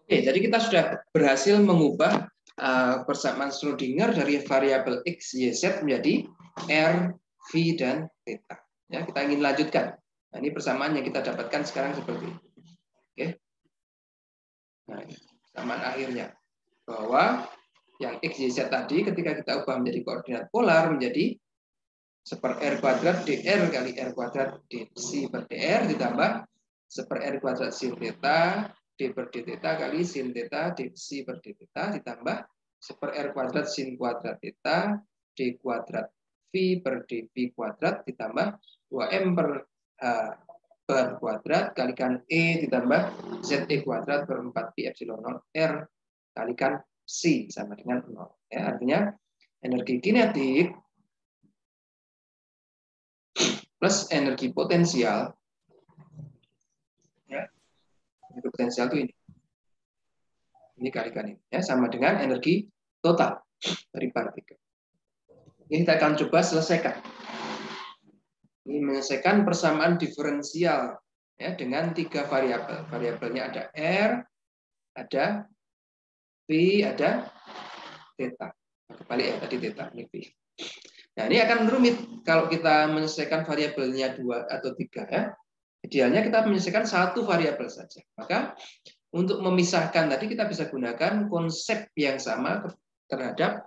Oke, jadi kita sudah berhasil mengubah persamaan Schrödinger dari variabel X, Y, Z menjadi R, V, dan theta. Ya, kita ingin lanjutkan. Nah, ini persamaan yang kita dapatkan sekarang seperti ini. Oke. Nah, ini persamaan akhirnya. Bahwa yang X, Y, Z tadi ketika kita ubah menjadi koordinat polar menjadi 1/r kuadrat dr kali r kuadrat dc per dr ditambah 1/r kuadrat sin theta d per d theta kali sin theta dc per d theta ditambah 1/r kuadrat sin kuadrat theta d kuadrat v per dv kuadrat ditambah 2m per h per kuadrat kalikan e ditambah ze kuadrat per 4pi epsilon 0 r kalikan c sama dengan 0. Ya, artinya energi kinetik plus energi potensial, ya, energi potensial itu ini kalikan ini, ya, sama dengan energi total dari partikel. Ini kita akan coba selesaikan. Ini menyelesaikan persamaan diferensial, ya, dengan 3 variabel. Variabelnya ada R, ada V, ada theta. Kebalik ya tadi theta, ini V. Nah, ini akan rumit kalau kita menyelesaikan variabelnya 2 atau 3, ya. Idealnya kita menyelesaikan 1 variabel saja. Maka untuk memisahkan tadi kita bisa gunakan konsep yang sama terhadap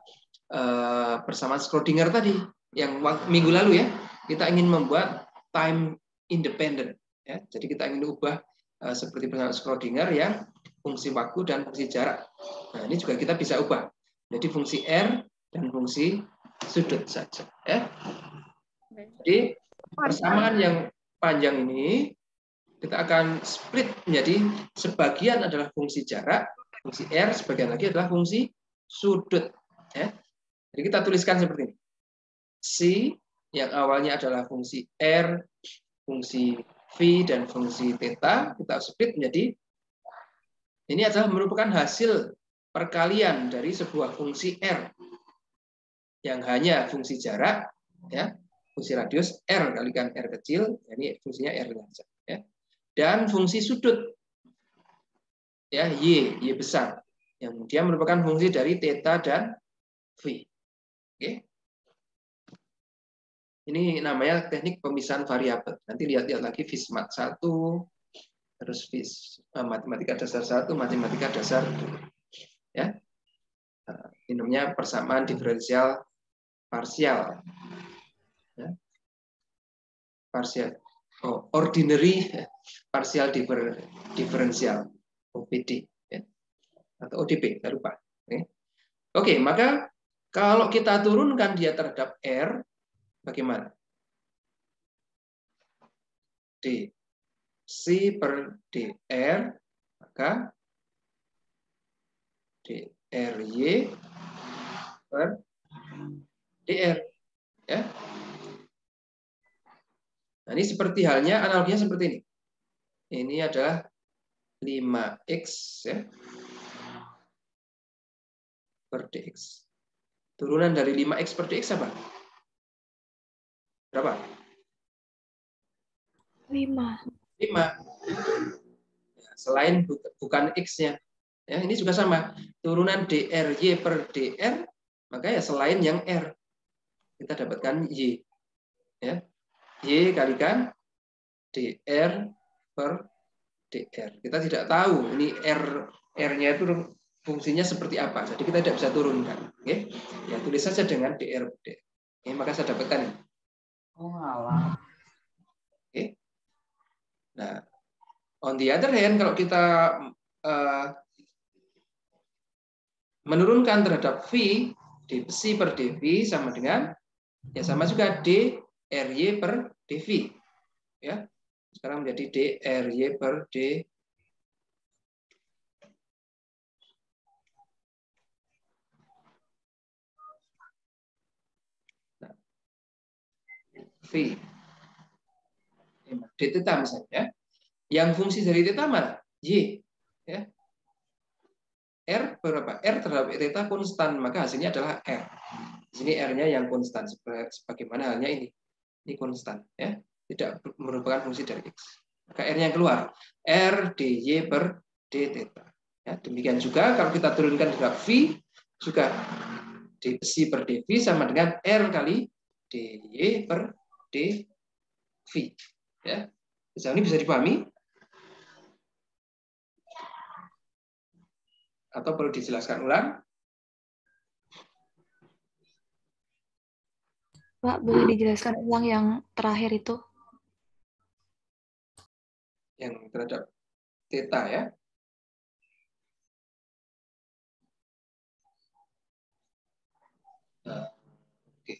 persamaan Schrödinger tadi yang minggu lalu, ya. Kita ingin membuat time independent, ya. Jadi kita ingin ubah seperti persamaan Schrödinger yang fungsi waktu dan fungsi jarak. Nah, ini juga kita bisa ubah. Jadi fungsi R dan fungsi sudut saja, ya. Jadi persamaan yang panjang ini kita akan split menjadi sebagian adalah fungsi jarak, fungsi R, sebagian lagi adalah fungsi sudut, ya. Jadi kita tuliskan seperti ini. C yang awalnya adalah fungsi R, fungsi V, dan fungsi theta, kita split menjadi ini adalah merupakan hasil perkalian dari sebuah fungsi R yang hanya fungsi jarak, ya, fungsi radius R kalikan R kecil, ini fungsinya R saja, ya. Dan fungsi sudut, ya, Y besar, yang dia merupakan fungsi dari theta dan V. Oke. Ini namanya teknik pemisahan variabel. Nanti lihat-lihat lagi Fismat 1, terus matematika dasar 1, matematika dasar 2. Ya. Ini namanya persamaan diferensial parsial. Ya. Parsial. Ordinary partial differential, OPD, ya. Atau ODP, saya lupa. Oke, maka kalau kita turunkan dia terhadap R, bagaimana? dc per dr, maka dry per dr, ya. Nah, ini seperti halnya, analoginya seperti ini. Ini adalah 5x, ya, per dx. Turunan dari 5x per dx apa? Berapa? 5. Selain bukan x-nya. Ya, ini juga sama. Turunan dry per dr, maka ya selain yang r. Kita dapatkan y. Ya. Y kalikan dr per dr. Kita tidak tahu ini r-nya itu fungsinya seperti apa. Jadi kita tidak bisa turunkan. Oke. Ya, tulis saja dengan dr per dr. Oke, maka saya dapatkan ini. Oh, alah. Oke. Nah, on the other hand, kalau kita menurunkan terhadap V, dc per dv sama dengan, ya sama juga dry per dv. Ya. Sekarang menjadi dry per d. Nah, V. D theta misalnya. Yang fungsi dari theta mana? Y. Ya. R berapa? R terhadap theta konstan, maka hasilnya adalah R. Di sini R-nya yang konstan, sebagaimana halnya ini. Ini konstan, ya. Tidak merupakan fungsi dari X. Maka R-nya yang keluar. R dy per d theta. Ya, demikian juga kalau kita turunkan graf V, juga psi per dV sama dengan R kali dy per dV. Ya. Sejauh ini bisa dipahami? Atau perlu dijelaskan ulang? Pak, boleh dijelaskan ulang yang terakhir itu? Yang terhadap theta ya. Nah, oke.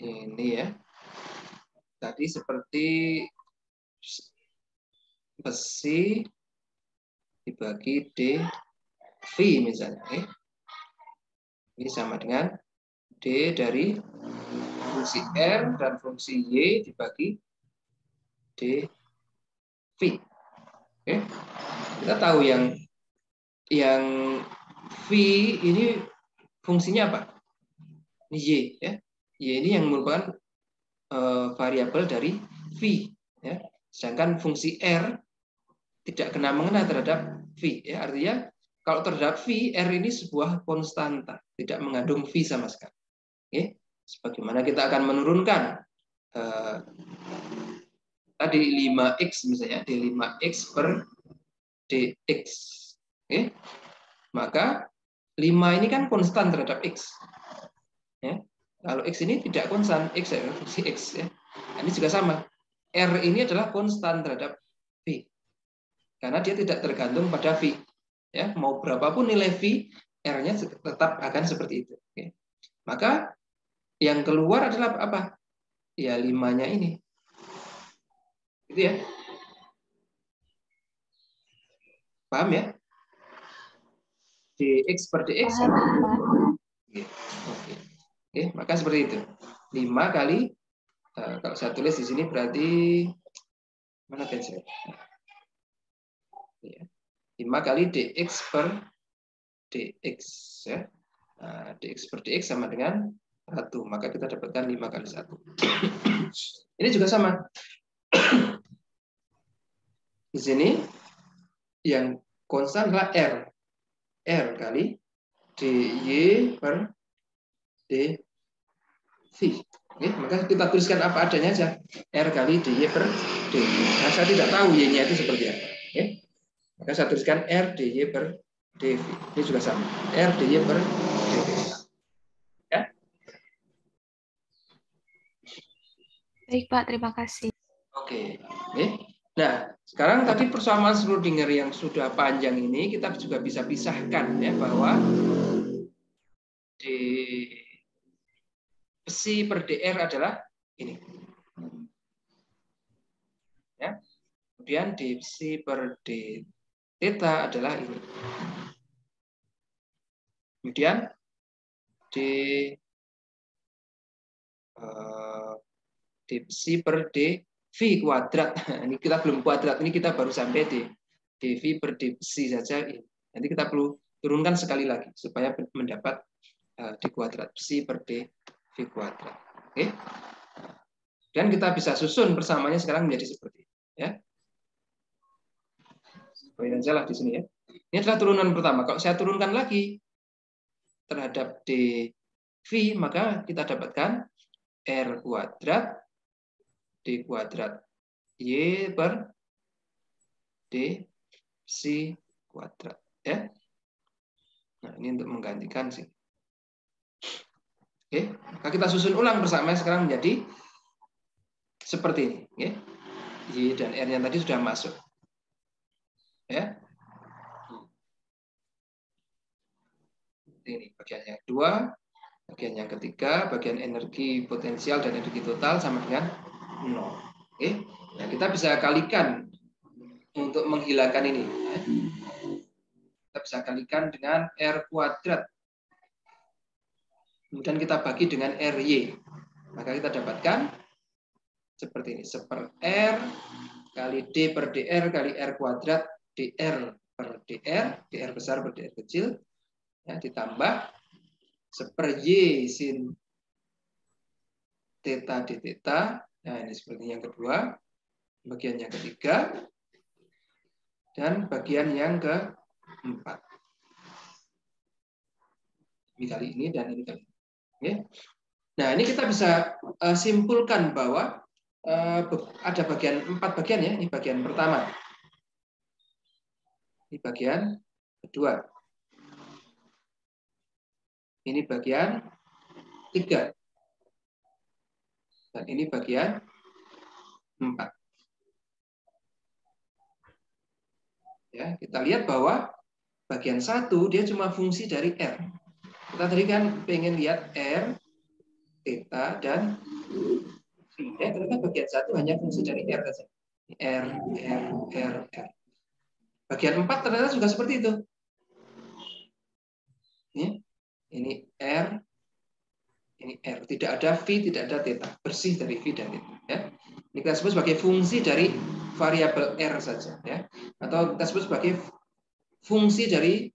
Ini ya. Tadi seperti besi dibagi dV misalnya. Ini sama dengan D dari fungsi R dan fungsi Y dibagi dV. Oke. Kita tahu yang V ini fungsinya apa? Ini Y ya. Y ini yang merupakan variabel dari V ya. Sedangkan fungsi R tidak kena-mengena terhadap V ya. Artinya kalau terhadap V, R ini sebuah konstanta, tidak mengandung V sama sekali. Oke. Sebagaimana kita akan menurunkan tadi 5x misalnya, d5x per dx. Oke. Maka 5 ini kan konstan terhadap x. Ya. Kalau x ini tidak konstan, x adalah fungsi x ya. Ini juga sama. R ini adalah konstan terhadap V. Karena dia tidak tergantung pada V. Ya, mau berapapun nilai V, R-nya tetap akan seperti itu. Oke. Maka yang keluar adalah apa? Ya 5-nya ini. Gitu ya. Paham ya? Dx per dx. Oke, maka seperti itu. 5 kali, kalau saya tulis di sini berarti, mana pensil? 5 kali dx per dx. Ya. Nah, dx per dx sama dengan 1. Maka kita dapatkan 5 kali 1. Ini juga sama. Di sini yang konstan adalah R. R kali dy per dv. Oke, maka kita tuliskan apa adanya aja. R kali dy per dv. Nah, saya tidak tahu y-nya itu seperti apa. Oke. Maka saya tuliskan R dy per dv. Ini juga sama. R dy per dv. Ya. Baik Pak, terima kasih. Oke. Nah, sekarang tadi persamaan Schrödinger yang sudah panjang ini kita juga bisa pisahkan ya bahwa di psi per dr adalah ini. Ya. Kemudian di psi per d theta adalah ini. Kemudian di psi per dv kuadrat. Ini kita belum kuadrat, ini kita baru sampai di dv per d psi saja. Nanti kita perlu turunkan sekali lagi supaya mendapat di kuadrat psi per dv kuadrat. Oke. Dan kita bisa susun persamaannya sekarang menjadi seperti ini. Ya. Supaya saja di sini ya. Ini adalah turunan pertama. Kalau saya turunkan lagi terhadap dv, maka kita dapatkan r kuadrat d kuadrat y per d psi kuadrat. Ya. Nah, ini untuk menggantikan sih. Oke, maka kita susun ulang bersama sekarang menjadi seperti ini. Oke. Y dan R-nya tadi sudah masuk. Ya. Ini bagian yang kedua, bagian yang ketiga, bagian energi potensial dan energi total sama dengan 0. Oke. Nah, kita bisa kalikan untuk menghilangkan ini. Kita bisa kalikan dengan R kuadrat. Kemudian kita bagi dengan RY. Maka kita dapatkan seperti ini. Seper R kali D per DR kali R kuadrat DR per DR. DR besar per DR kecil. Ya, ditambah seper Y sin theta d theta. Nah, ini seperti yang kedua, bagian yang ketiga, dan bagian yang keempat. Ini kali ini dan ini kali ini. Oke. Nah, ini kita bisa simpulkan bahwa ada empat bagian ya. Ini bagian pertama. Ini bagian kedua. Ini bagian tiga. Dan ini bagian 4. Ya, kita lihat bahwa bagian 1 dia cuma fungsi dari R. Kita tadi kan pengen lihat R, theta, dan V. Ya, ternyata bagian 1 hanya fungsi dari R saja. R. Bagian 4 ternyata juga seperti itu. Ini R, ini R. Tidak ada V, tidak ada theta. Bersih dari V dan theta. Ya. Ini kita sebut sebagai fungsi dari variabel R saja. Ya. Atau kita sebut sebagai fungsi dari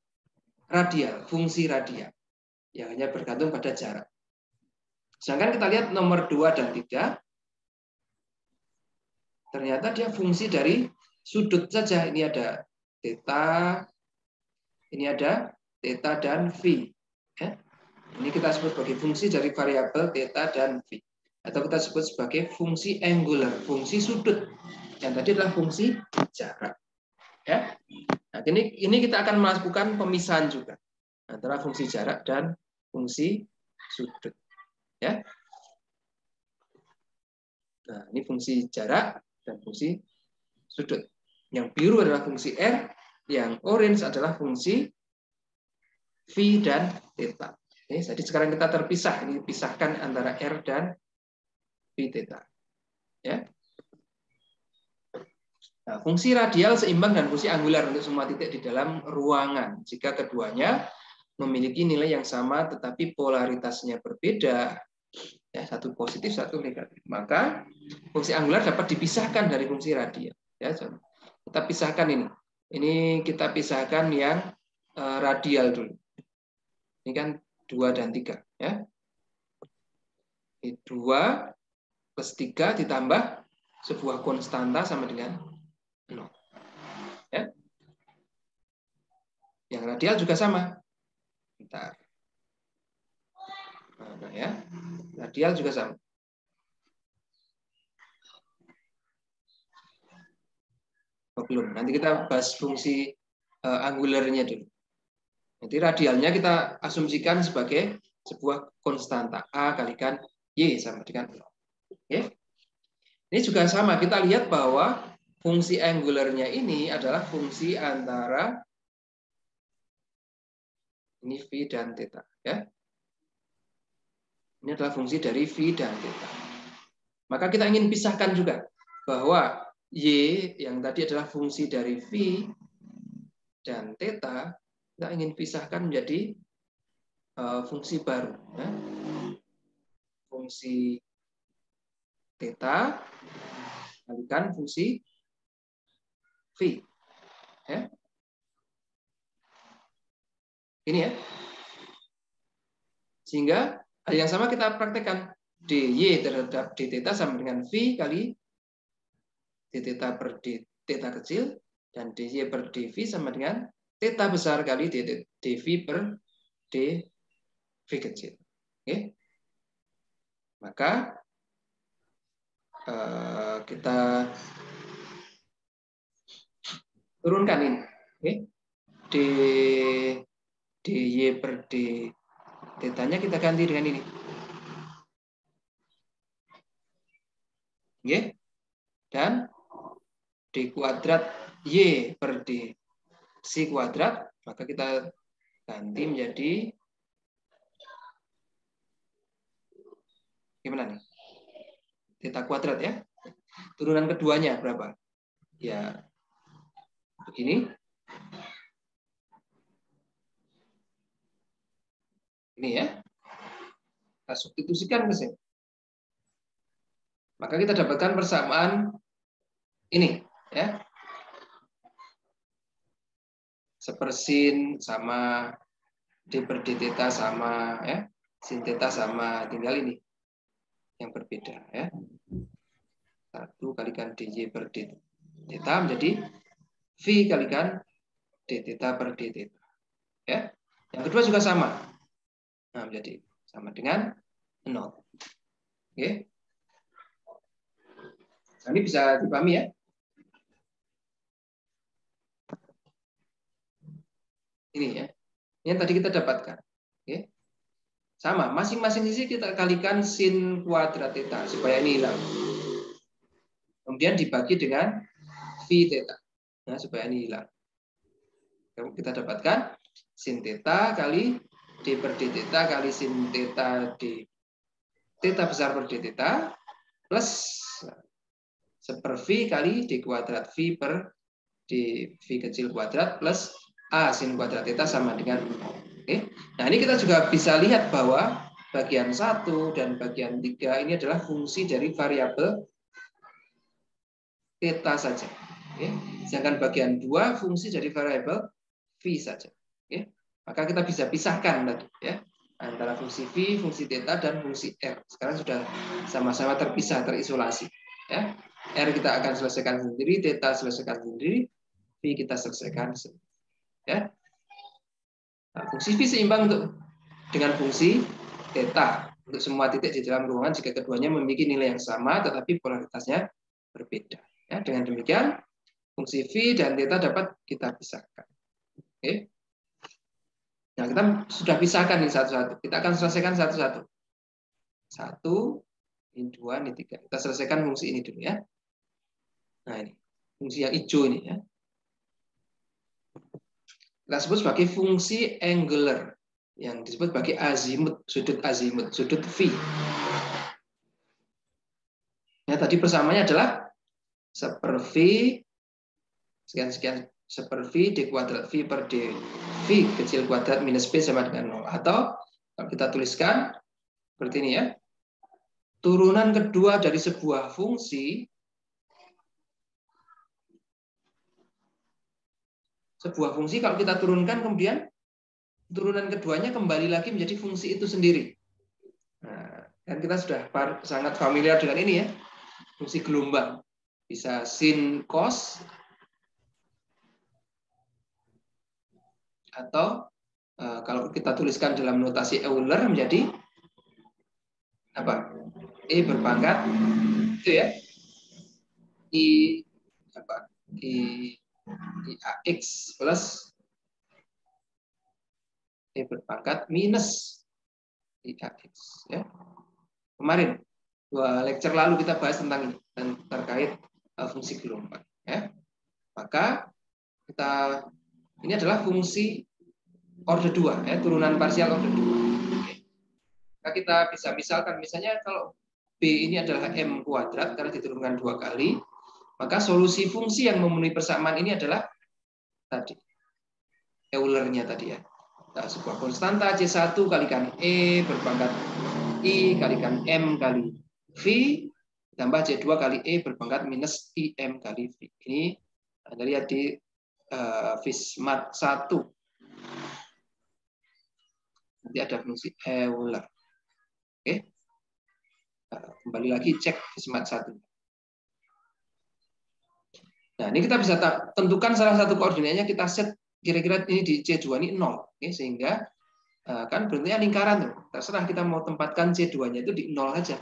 radial, fungsi radial. Yang hanya bergantung pada jarak. Sedangkan kita lihat nomor 2 dan 3. Ternyata dia fungsi dari sudut saja. Ini ada theta, ini ada theta dan V. Ya. Ini kita sebut sebagai fungsi dari variabel theta dan V. Atau kita sebut sebagai fungsi angular, fungsi sudut. Yang tadi adalah fungsi jarak. Ya. Nah, ini kita akan melakukan pemisahan juga antara fungsi jarak dan fungsi sudut. Ya. Nah, ini fungsi jarak dan fungsi sudut. Yang biru adalah fungsi R, yang orange adalah fungsi V dan theta. Oke, jadi sekarang kita terpisah, ini pisahkan antara R dan V theta. Ya. Nah, fungsi radial seimbang dan fungsi angular untuk semua titik di dalam ruangan. Jika keduanya memiliki nilai yang sama tetapi polaritasnya berbeda, ya, satu positif, satu negatif, maka fungsi angular dapat dipisahkan dari fungsi radial. Ya, kita pisahkan ini. Ini kita pisahkan yang radial dulu. Ini kan 2 dan 3. Ya. 2 plus 3 ditambah sebuah konstanta sama dengan 0. Ya. Yang radial juga sama. Bentar. Nah, ya. Radial juga sama. Oh, belum. Nanti kita bahas fungsi angularnya dulu. Nanti radialnya kita asumsikan sebagai sebuah konstanta A kalikan Y sama dengan 0. Oke. Ini juga sama. Kita lihat bahwa fungsi angularnya ini adalah fungsi antara ini V dan theta. Ya. Ini adalah fungsi dari V dan theta. Maka kita ingin pisahkan juga bahwa Y yang tadi adalah fungsi dari V dan theta, kita ingin pisahkan menjadi fungsi baru. Ya. Fungsi theta kalikan fungsi V. Ya. Ini ya. Sehingga hal yang sama kita praktekkan. dy terhadap d theta sama dengan V kali d theta per d theta kecil, dan dy per dv sama dengan theta besar kali dv per dv kecil. Oke. Maka kita turunkan ini. Oke. dy per d theta-nya kita ganti dengan ini. Oke. Dan d kuadrat y per d c kuadrat, maka kita ganti menjadi gimana nih? Theta kuadrat ya. Turunan keduanya berapa? Ya, begini. Ini ya. Kita substitusikan ke sini. Maka kita dapatkan persamaan ini ya. Sepersin sama d per d theta sama ya. Sin theta sama tinggal ini. yang berbeda ya. 1 kalikan dy per d theta menjadi v kalikan d theta per d theta. Ya. Yang kedua juga sama. Nah, menjadi sama dengan 0. Oke. Nah, ini bisa dipahami ya. Ini ya. Ini yang tadi kita dapatkan. Oke. Sama, masing-masing sisi kita kalikan sin kuadrat theta supaya ini hilang. Kemudian dibagi dengan v theta. Nah, supaya ini hilang. Kita dapatkan sin theta kali d per d theta kali sin theta d theta besar per d theta plus seper v kali d kuadrat v per d v kecil kuadrat plus a sin kuadrat theta sama dengan 0. Oke. Nah, ini kita juga bisa lihat bahwa bagian 1 dan bagian 3 ini adalah fungsi dari variabel theta saja. Oke. Sedangkan bagian 2 fungsi dari variabel v saja. Oke. Maka kita bisa pisahkan tadi ya antara fungsi v, fungsi theta dan fungsi r. Sekarang sudah sama-sama terpisah, terisolasi. Ya. R kita akan selesaikan sendiri, theta selesaikan sendiri, v kita selesaikan sendiri. Ya. Nah, fungsi v seimbang dengan fungsi theta untuk semua titik di dalam ruangan jika keduanya memiliki nilai yang sama tetapi polaritasnya berbeda. Ya, dengan demikian fungsi v dan theta dapat kita pisahkan. Oke. Nah, kita sudah pisahkan ini satu-satu. Kita akan selesaikan satu-satu. 1, ini 2, ini 3. Kita selesaikan fungsi ini dulu ya. Nah, ini fungsi yang hijau ini ya. Kita sebut sebagai fungsi angular yang disebut sebagai azimut, sudut V. Ya, tadi persamanya adalah seper V sekian seper V d kuadrat V per d V kecil kuadrat minus P sama dengan 0. Atau kalau kita tuliskan seperti ini ya. Turunan kedua dari sebuah fungsi kalau kita turunkan kemudian turunan keduanya kembali lagi menjadi fungsi itu sendiri. Nah, dan kita sudah sangat familiar dengan ini ya, fungsi gelombang. Bisa sin cos atau kalau kita tuliskan dalam notasi Euler menjadi apa? E berpangkat itu ya. I AX plus E berpangkat minus IAX ya. Kemarin 2 lecture lalu kita bahas tentang ini dan terkait fungsi gelombang ya. Maka ini adalah fungsi order 2 ya, turunan parsial order 2. Oke. Maka kita bisa misalkan misalnya kalau B ini adalah M kuadrat karena diturunkan 2 kali, maka solusi fungsi yang memenuhi persamaan ini adalah tadi Euler-nya tadi ya. Nah, sebuah konstanta C1 kalikan E berpangkat I kalikan M kali V tambah C2 kali E berpangkat minus IM kali V. Ini Anda lihat di Vismat 1. Nanti ada fungsi Euler. Oke. Kembali lagi cek Vismat 1. Nah, ini kita bisa tentukan salah satu koordinatnya, kita set kira-kira ini di C2 ini 0. Oke, sehingga kan bentuknya lingkaran tuh. Terserah kita mau tempatkan C2-nya itu di 0 saja.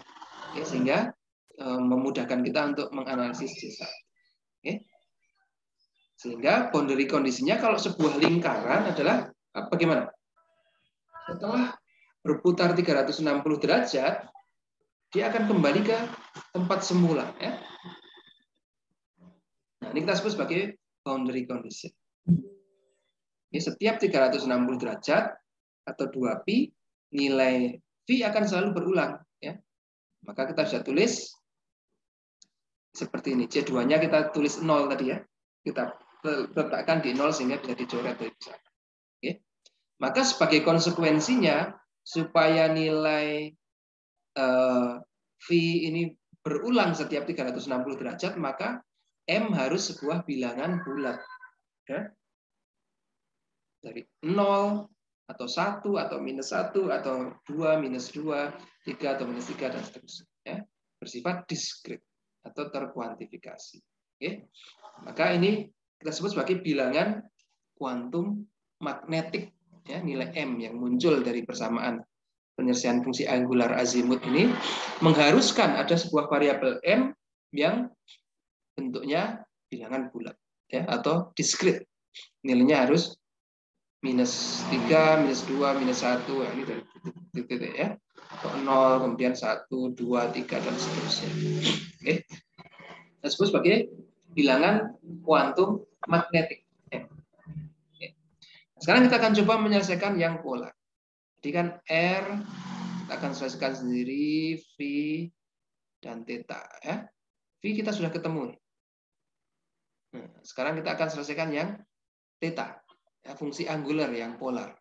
Oke, sehingga memudahkan kita untuk menganalisis C1. Oke. Sehingga boundary kondisinya kalau sebuah lingkaran adalah bagaimana? Setelah berputar 360 derajat, dia akan kembali ke tempat semula. Ya. Nah, ini kita sebut sebagai boundary condition. Ini setiap 360 derajat atau 2pi, nilai V akan selalu berulang. Ya. Maka kita bisa tulis seperti ini. C2-nya kita tulis 0 tadi ya. Kita letakkan di 0 sehingga bisa dicoret dari sana. Oke. Maka sebagai konsekuensinya, supaya nilai V ini berulang setiap 360 derajat, maka M harus sebuah bilangan bulat. Ya. Dari 0 atau 1 atau minus 1 atau 2 minus 2, 3 atau minus 3 dan seterusnya. Ya. bersifat diskrit atau terkuantifikasi. Oke. Maka ini kita sebut sebagai bilangan kuantum magnetik, ya, nilai M yang muncul dari persamaan penyelesaian fungsi angular azimut ini mengharuskan ada sebuah variabel M yang bentuknya bilangan bulat, ya, atau diskrit. Nilainya harus -3, -2, -1, ya, ini dari titik, ya. Atau 0, kemudian 1, 2, 3, dan seterusnya. Oke. Kita sebut sebagai bilangan kuantum magnetik. Oke. Sekarang kita akan coba menyelesaikan yang polar. Jadi kan R, kita akan selesaikan sendiri, V, dan theta. Ya. V kita sudah ketemu. Nah, sekarang kita akan selesaikan yang theta, ya, fungsi angular yang polar.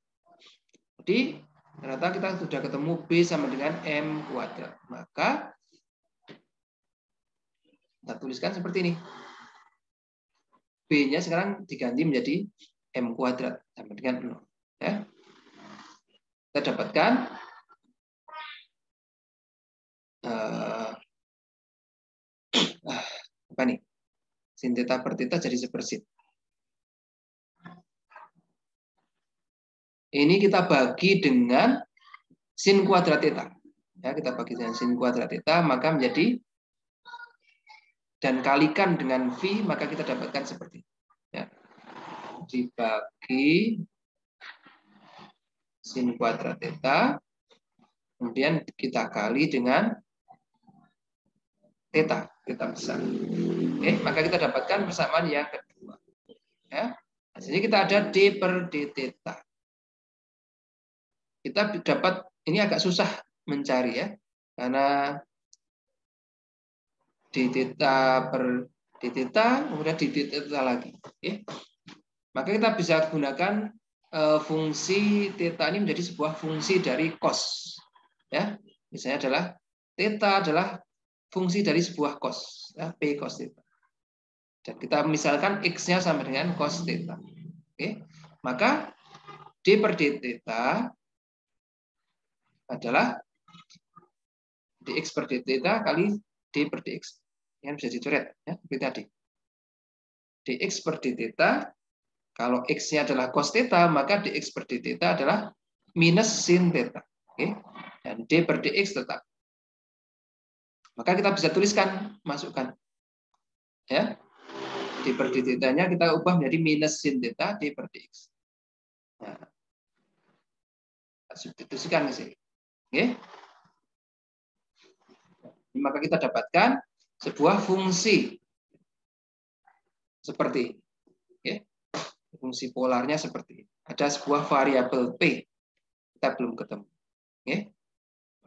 Jadi ternyata kita sudah ketemu B sama dengan M kuadrat. Maka kita tuliskan seperti ini. B-nya sekarang diganti menjadi M kuadrat sama dengan 0. Ya. Kita dapatkan apa nih? Sin theta per theta jadi sepersit. Ini kita bagi dengan sin kuadrat theta. Ya, kita bagi dengan sin kuadrat theta, maka menjadi dan kalikan dengan V, maka kita dapatkan seperti ini. Ya. Dibagi sin kuadrat theta, kemudian kita kali dengan theta besar. Oke, maka kita dapatkan persamaan yang kedua. Ya. Di sini kita ada D per D theta. Kita dapat, ini agak susah mencari, ya, karena D theta per D theta, kemudian D theta lagi. Oke. Maka kita bisa gunakan fungsi theta ini menjadi sebuah fungsi dari cos. Ya, misalnya adalah theta adalah fungsi dari sebuah cos, ya, P cos theta. Dan kita misalkan X-nya sama dengan cos theta. Oke. Maka D per D theta adalah dx per d theta kali d per dx. Yang bisa dicoret, ya, seperti tadi. Dx per d theta, kalau x-nya adalah cos theta, maka dx per d theta adalah minus sin theta. Oke. Dan d per dx tetap. Maka kita bisa tuliskan, masukkan. Ya. D per d theta-nya kita ubah menjadi minus sin theta d per dx. Nah, substitusikan di sini. Oke. Maka kita dapatkan sebuah fungsi seperti ini. Oke. Fungsi polarnya seperti ini. Ada sebuah variabel P. Kita belum ketemu. Oke.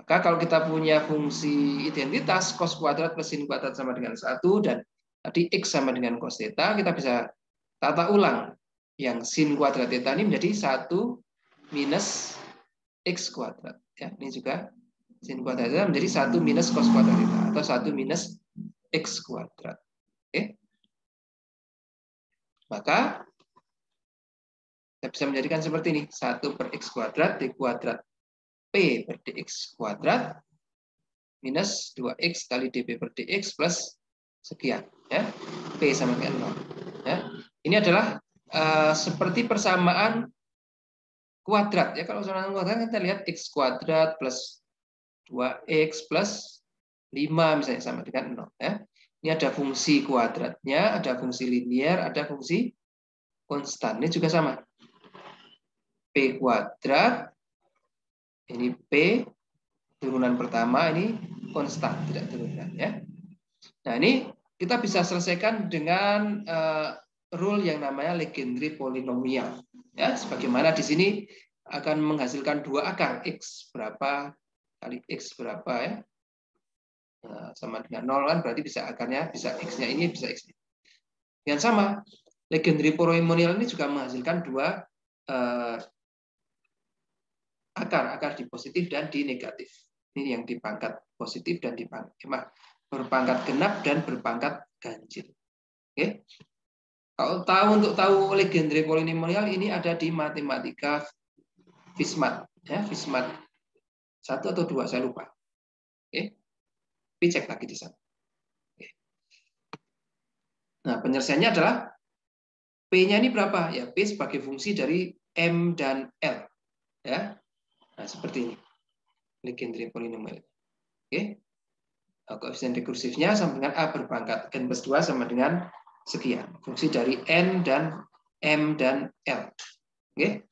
Maka kalau kita punya fungsi identitas cos kuadrat plus sin kuadrat sama dengan 1 dan tadi X sama dengan cos theta, kita bisa tata ulang. Yang sin kuadrat theta ini menjadi 1 minus X kuadrat. Ya, ini juga sin kuadrat theta menjadi 1 minus cos kuadrat theta atau 1 minus X kuadrat. Oke. Maka kita bisa menjadikan seperti ini. 1 per X kuadrat D kuadrat P per dx kuadrat minus 2x kali dp per dx plus sekian, ya, P sama dengan 0. Ya. Ini adalah seperti persamaan kuadrat, ya. Kalau persamaan kuadrat kita lihat x kuadrat plus 2x plus 5 misalnya sama dengan 0. Ya. Ini ada fungsi kuadratnya, ada fungsi linier, ada fungsi konstan. Ini juga sama. P kuadrat, ini P, turunan pertama, ini konstan, tidak turunan. Ya. Nah, ini kita bisa selesaikan dengan rule yang namanya Legendre polinomial. Ya, sebagaimana di sini akan menghasilkan 2 akar, X berapa kali X berapa, ya. Nah, sama dengan 0 kan, berarti bisa akarnya, bisa X-nya ini, bisa X-nya. Yang sama, Legendre polinomial ini juga menghasilkan 2 akar di positif dan di negatif. Ini yang di pangkat positif dan di pangkat berpangkat genap dan berpangkat ganjil. Oke. Kalau untuk tahu Legendre polinomial ini ada di matematika Fismat, ya, Fismat 1 atau 2 saya lupa. Oke. P cek lagi di sana. Oke. Nah, penyelesaiannya adalah P-nya ini berapa? Ya, P sebagai fungsi dari M dan L. Ya. Nah, seperti ini. Legendre polinomial. Oke. Koefisien rekursifnya sama dengan A berpangkat N plus 2 sama dengan sekian. Fungsi dari N dan M dan L. Oke.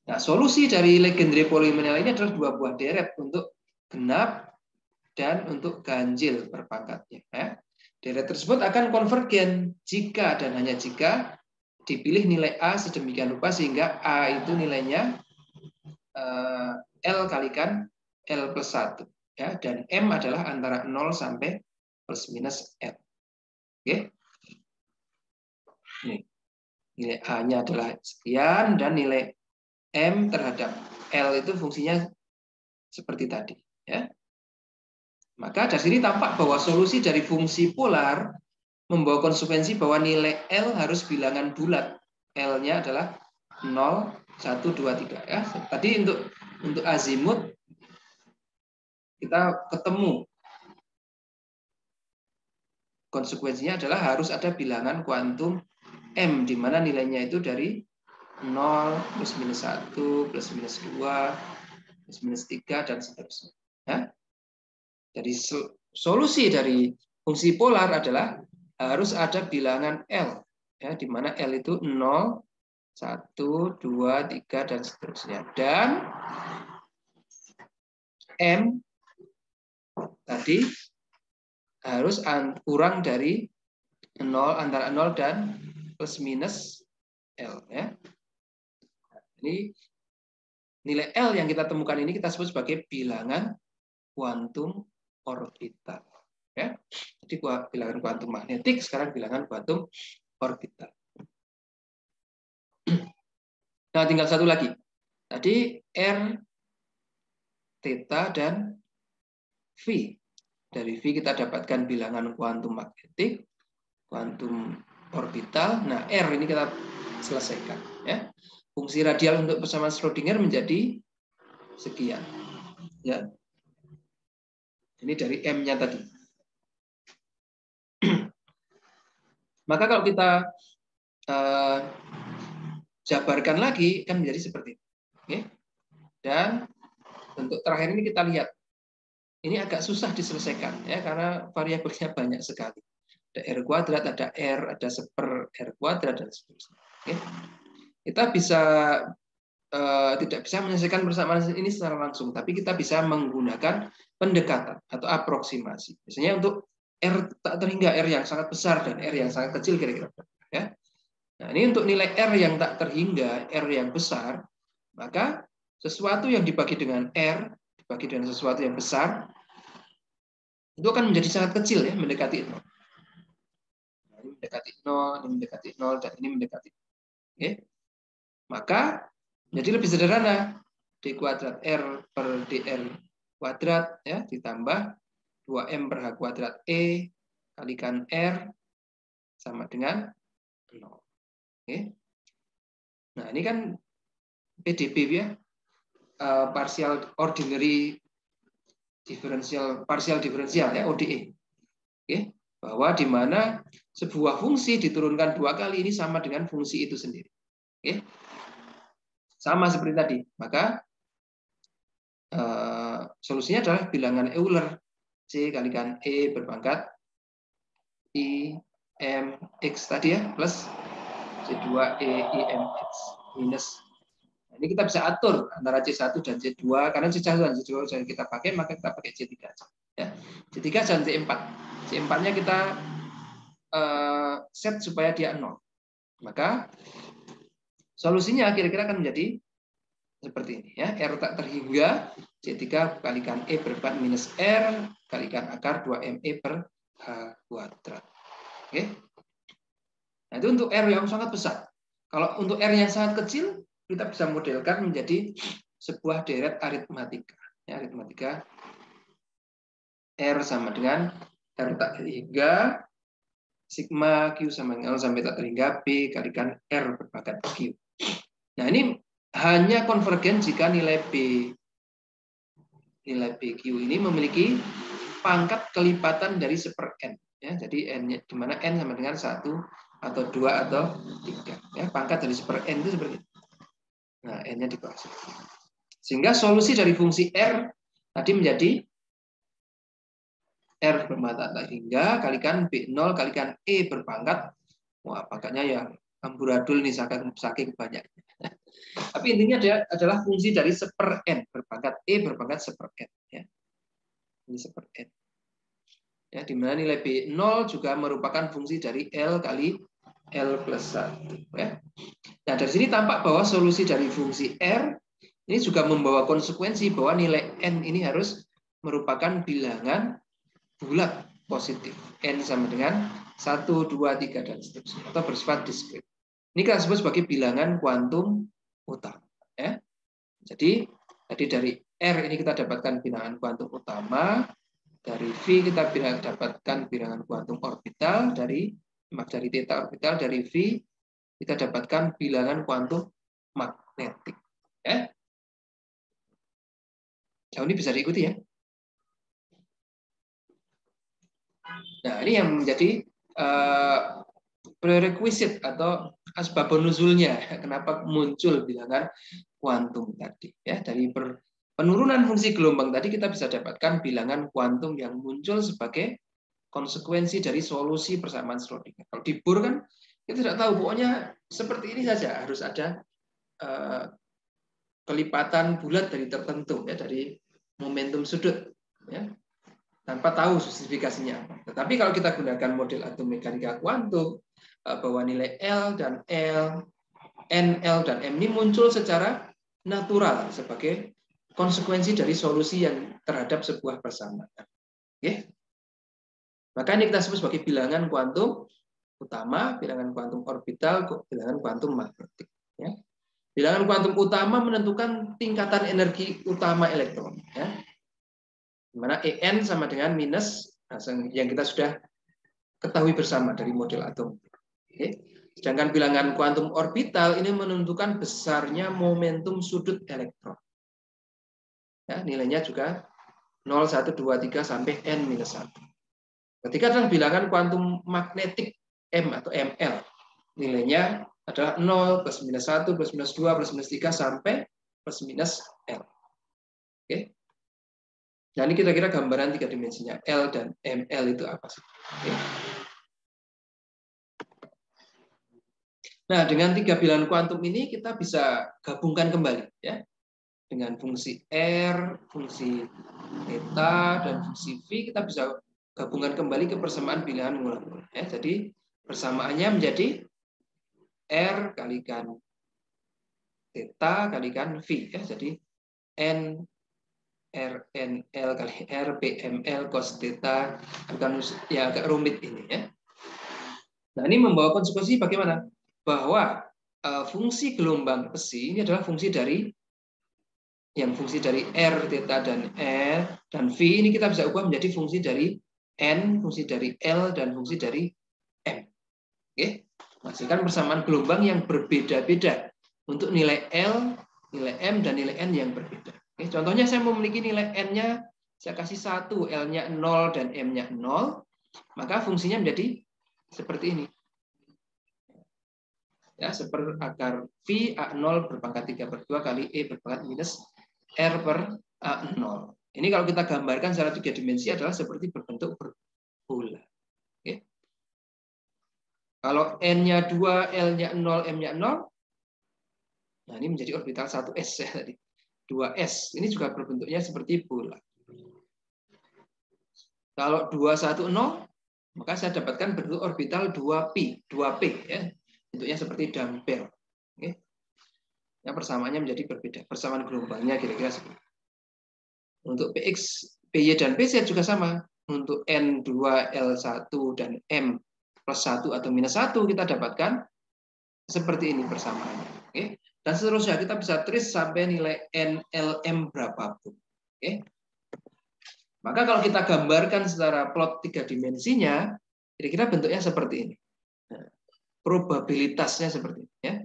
Nah, solusi dari Legendre polinomial ini adalah dua buah deret untuk genap dan untuk ganjil perpangkatnya. Ya. Deret tersebut akan konvergen jika dan hanya jika dipilih nilai A sedemikian rupa sehingga A itu nilainya L kalikan L plus 1. Ya, dan M adalah antara 0 sampai plus minus L. Oke. Nilai A-nya adalah sekian dan nilai M terhadap L itu fungsinya seperti tadi. Ya. Maka dari sini tampak bahwa solusi dari fungsi polar membawa konsekuensi bahwa nilai L harus bilangan bulat. L-nya adalah 0, 1, 2, 3. Ya. Tadi untuk azimut kita ketemu konsekuensinya adalah harus ada bilangan kuantum M di mana nilainya itu dari 0, plus minus 1, plus minus 2, plus minus 3, dan seterusnya. Ya. Jadi solusi dari fungsi polar adalah harus ada bilangan L, ya, di mana L itu 0, 1, 2, 3, dan seterusnya. Dan M tadi harus kurang dari 0, antara 0 dan plus minus L. Ya. Ini nilai L yang kita temukan ini kita sebut sebagai bilangan kuantum orbital. Ya. Jadi bilangan kuantum magnetik, sekarang bilangan kuantum orbital. Nah, tinggal satu lagi. Tadi R, theta, dan V. Dari V kita dapatkan bilangan kuantum magnetik, kuantum orbital. Nah, R ini kita selesaikan. Ya. Fungsi radial untuk persamaan Schrödinger menjadi sekian. Ya. Ini dari M-nya tadi. Maka kalau kita jabarkan lagi, kan menjadi seperti ini. Oke. Dan untuk terakhir ini kita lihat. Ini agak susah diselesaikan, ya, karena variabelnya banyak sekali. Ada R kuadrat, ada R, ada seper R kuadrat, dan seterusnya. Oke. Kita tidak bisa menyelesaikan persamaan ini secara langsung, tapi kita bisa menggunakan pendekatan atau aproksimasi. Misalnya untuk R tak terhingga, R yang sangat besar dan R yang sangat kecil kira-kira. Ya. Nah, ini untuk nilai R yang tak terhingga, R yang besar, maka sesuatu yang dibagi dengan R dibagi dengan sesuatu yang besar itu akan menjadi sangat kecil, ya, mendekati 0. Nah, ini mendekati 0, ini mendekati 0, dan ini mendekati 0. Oke. Maka jadi lebih sederhana. D kuadrat R per DR kuadrat, ya, ditambah 2M per H kuadrat E kalikan R sama dengan 0. Oke. Nah, ini kan PDB, ya, partial ordinary differential, partial differential, ya, ODE. Oke. Bahwa di mana sebuah fungsi diturunkan 2 kali ini sama dengan fungsi itu sendiri. Oke. Sama seperti tadi. Maka solusinya adalah bilangan Euler. C kalikan E berpangkat I M X tadi, ya, plus C2 E I M X minus. Nah, ini kita bisa atur antara C1 dan C2, karena C1 dan C2 yang kita pakai, maka kita pakai C3 aja. Ya. C3 dan C4. C4-nya kita set supaya dia 0. Maka solusinya kira-kira akan menjadi seperti ini, ya. R tak terhingga C3 kalikan E berpangkat minus R kalikan akar 2ME per H kuadrat. Oke. Nah, itu untuk R yang sangat besar. Kalau untuk R yang sangat kecil, kita bisa modelkan menjadi sebuah deret aritmatika. Ya, aritmatika R sama dengan R tak terhingga sigma Q sama dengan 0 sampai tak terhingga B kalikan R berpangkat Q. Nah, ini hanya konvergen jika nilai BQ ini memiliki pangkat kelipatan dari 1/n. Ya, jadi n-nya di mana n sama dengan 1 atau 2 atau 3. Ya, pangkat dari 1/n itu seperti itu. Nah, n-nya di bawah. Sehingga solusi dari fungsi r tadi menjadi r bermata hingga kalikan B0 kalikan E berpangkat. Wah, pangkatnya ya amburadul nih saking banyaknya. Tapi intinya adalah fungsi dari 1/n berpangkat E berpangkat 1/n. Ya. Ini 1/n. Ya, di mana nilai B0 juga merupakan fungsi dari L kali L plus 1. Ya. Nah, dari sini tampak bahwa solusi dari fungsi R ini juga membawa konsekuensi bahwa nilai N ini harus merupakan bilangan bulat positif. N sama dengan 1, 2, 3, dan seterusnya. Atau bersifat diskrit. Ini kita sebut sebagai bilangan kuantum utama. Ya. Jadi, tadi dari R ini kita dapatkan bilangan kuantum utama. Dari V kita dapatkan bilangan kuantum orbital, dari theta orbital, dari V kita dapatkan bilangan kuantum magnetik. Ya. Nah, ini bisa diikuti ya. Nah, ini yang menjadi prerequisite atau asbabun nuzulnya, kenapa muncul bilangan kuantum tadi. Ya, dari penurunan fungsi gelombang tadi kita bisa dapatkan bilangan kuantum yang muncul sebagai konsekuensi dari solusi persamaan Schrödinger. Kalau di Bohr kan kita tidak tahu, pokoknya seperti ini saja, harus ada kelipatan bulat dari tertentu, ya, dari momentum sudut, ya, tanpa tahu justifikasinya apa. Tetapi kalau kita gunakan model atom mekanika kuantum, bahwa nilai L dan L, N, L dan M ini muncul secara natural sebagai konsekuensi dari solusi yang terhadap sebuah persamaan. Oke? Maka ini kita sebut sebagai bilangan kuantum utama, bilangan kuantum orbital, bilangan kuantum magnetik. Ya. Bilangan kuantum utama menentukan tingkatan energi utama elektron. Ya. Di mana En sama dengan minus yang kita sudah ketahui bersama dari model atom. Oke. Sedangkan bilangan kuantum orbital ini menentukan besarnya momentum sudut elektron. Ya, nilainya juga 0, 1, 2, 3 sampai N-1. Ketika dalam bilangan kuantum magnetik M atau ML, nilainya adalah 0, plus minus 1, plus minus 2, plus minus 3, sampai plus minus L. Oke. Nah, ini kira-kira gambaran 3 dimensinya. L dan ML itu apa sih? Oke. Nah, dengan 3 bilangan kuantum ini kita bisa gabungkan kembali, ya, dengan fungsi R, fungsi theta, dan fungsi V. Kita bisa gabungkan kembali ke persamaan bilangan mula-mula. Ya, jadi persamaannya menjadi R kalikan theta kalikan V. Ya, jadi N R N L kali R P M L cos theta, ya agak rumit ini, ya. Nah, ini membawa konsekuensi bagaimana? Bahwa fungsi gelombang besi ini adalah fungsi dari R, theta, dan E dan V ini kita bisa ubah menjadi fungsi dari N, fungsi dari L, dan fungsi dari M. Oke, menghasilkan persamaan gelombang yang berbeda-beda untuk nilai L, nilai M, dan nilai N yang berbeda. Oke, contohnya saya memiliki nilai N-nya, saya kasih 1, L-nya 0, dan M-nya 0, maka fungsinya menjadi seperti ini. Ya, seperakar V A0 berpangkat 3/2 kali E berpangkat minus R per A0. Ini kalau kita gambarkan secara 3 dimensi adalah seperti berbentuk berbola. Oke. Kalau N-nya 2, L-nya 0, M-nya 0, nah ini menjadi orbital 1s ya tadi. 2s, ini juga berbentuknya seperti bola. Kalau 2, 1, 0, maka saya dapatkan bentuk orbital 2p ya. Bentuknya seperti dumbbell. Oke. Yang persamaannya menjadi berbeda. Persamaan gelombangnya kira-kira seperti itu. Untuk Px, Py, dan Pz juga sama. Untuk N2, L1, dan M plus 1 atau minus 1 kita dapatkan seperti ini persamaannya. Oke. Dan seterusnya kita bisa trace sampai nilai N, L, M berapapun. Oke. Maka kalau kita gambarkan secara plot 3 dimensinya, kira-kira bentuknya seperti ini. Nah, probabilitasnya seperti ini. Ya.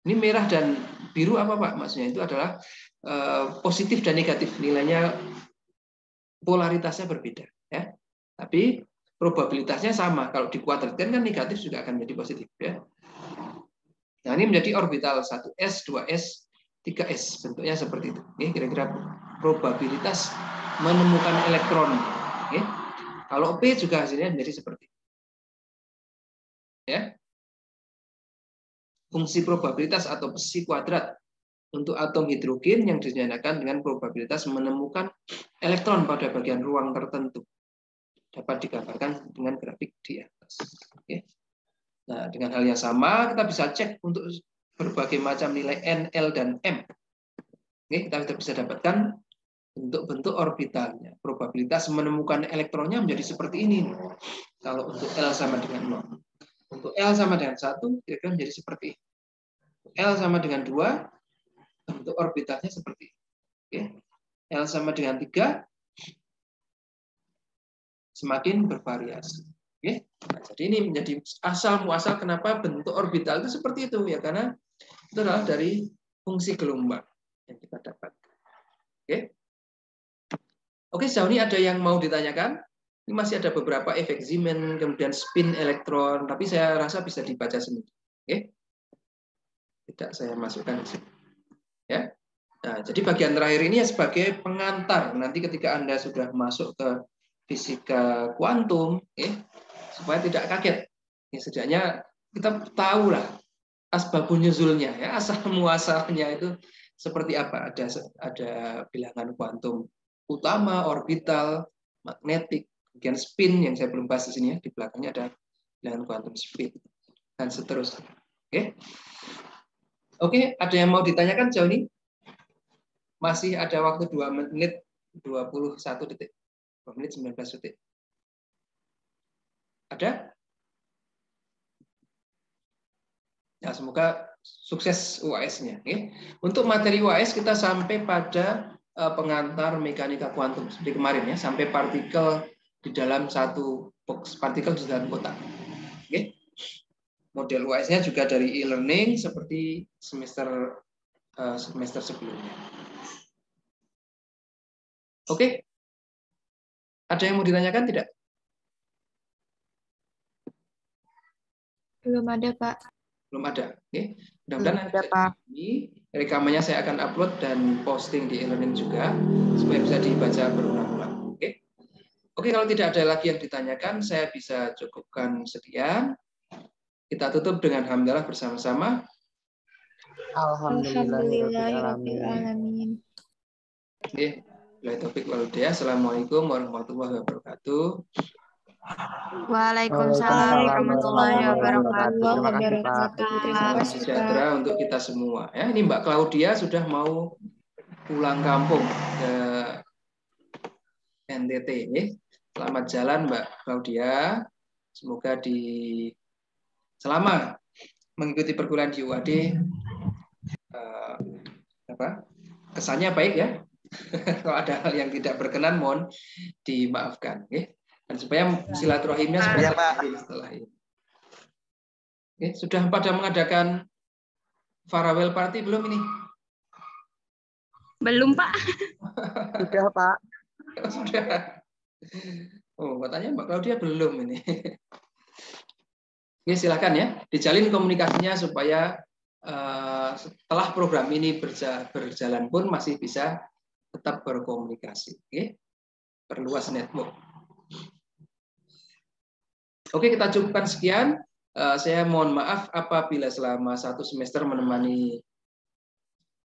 Ini merah dan biru apa Pak? Maksudnya itu adalah positif dan negatif. Nilainya polaritasnya berbeda, ya. Tapi probabilitasnya sama. Kalau dikuadratkan kan negatif juga akan menjadi positif, ya. Nah, ini menjadi orbital 1s, 2s, 3s. Bentuknya seperti itu. Kira-kira probabilitas menemukan elektron. Kalau P juga hasilnya menjadi seperti itu. Ya. Fungsi probabilitas atau psi kuadrat untuk atom hidrogen yang dinyatakan dengan probabilitas menemukan elektron pada bagian ruang tertentu. Dapat digambarkan dengan grafik di atas. Nah, dengan hal yang sama, kita bisa cek untuk berbagai macam nilai N, L, dan M. Kita bisa dapatkan bentuk-bentuk orbitalnya. Probabilitas menemukan elektronnya menjadi seperti ini. Kalau untuk L sama dengan 0. Untuk L sama dengan 1, kira-kira menjadi seperti ini. L sama dengan 2, bentuk orbitalnya seperti ini. L sama dengan 3, semakin bervariasi. Nah, jadi ini menjadi asal muasal kenapa bentuk orbital itu seperti itu, ya, karena itu adalah dari fungsi gelombang yang kita dapatkan. Oke, sejauh ini ada yang mau ditanyakan? Ini masih ada beberapa efek Zeeman, kemudian spin elektron, tapi saya rasa bisa dibaca sendiri. Tidak saya masukkan di sini. Ya. Nah, jadi bagian terakhir ini ya sebagai pengantar. Nanti ketika Anda sudah masuk ke fisika kuantum, supaya tidak kaget. Setidaknya kita tahu lah asbabun nuzulnya, ya, asal muasalnya itu seperti apa. Ada bilangan kuantum utama, orbital, magnetik, kemudian spin yang saya belum bahas di sini, ya. Di belakangnya ada bilangan kuantum spin dan seterusnya. Oke, ada yang mau ditanyakan sejauh ini? Masih ada waktu 2 menit 21 detik. 2 menit 19 detik. Ada? Ya, semoga sukses UAS-nya. Untuk materi UAS kita sampai pada pengantar mekanika kuantum seperti kemarin, ya, sampai partikel di dalam satu box, partikel di dalam kotak. Model UAS-nya juga dari e-learning seperti semester sebelumnya. Oke. Ada yang mau ditanyakan tidak? Belum ada, Pak. Belum ada. Mudah-mudahan ini rekamannya saya akan upload dan posting di e-learning juga supaya bisa dibaca berulang-ulang. Oke, kalau tidak ada lagi yang ditanyakan, saya bisa cukupkan sekian. Kita tutup dengan hamdalah bersama-sama. Alhamdulillahirobbilalamin. Assalamualaikum warahmatullahi wabarakatuh. Waalaikumsalam warahmatullahi wabarakatuh. Terima kasih, Pak. Salam sejahtera untuk kita semua. Ya, ini Mbak Claudia sudah mau pulang kampung ke NTT. Selamat jalan Mbak Claudia. Semoga selama mengikuti perguruan di UAD kesannya baik, ya. Kalau ada hal yang tidak berkenan mohon dimaafkan. Dan supaya silaturahimnya setelah ini. Sudah pada mengadakan farewell party belum ini? Belum, Pak. Sudah, Pak. Sudah. Oh, katanya Mbak Claudia belum ini. Silakan, ya, dijalin komunikasinya supaya setelah program ini berjalan pun masih bisa tetap berkomunikasi. Perluas network. Oke, kita cukupkan sekian. Saya mohon maaf apabila selama 1 semester menemani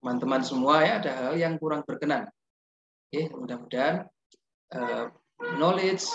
teman-teman semua, ya, ada hal yang kurang berkenan. Mudah-mudahan knowledge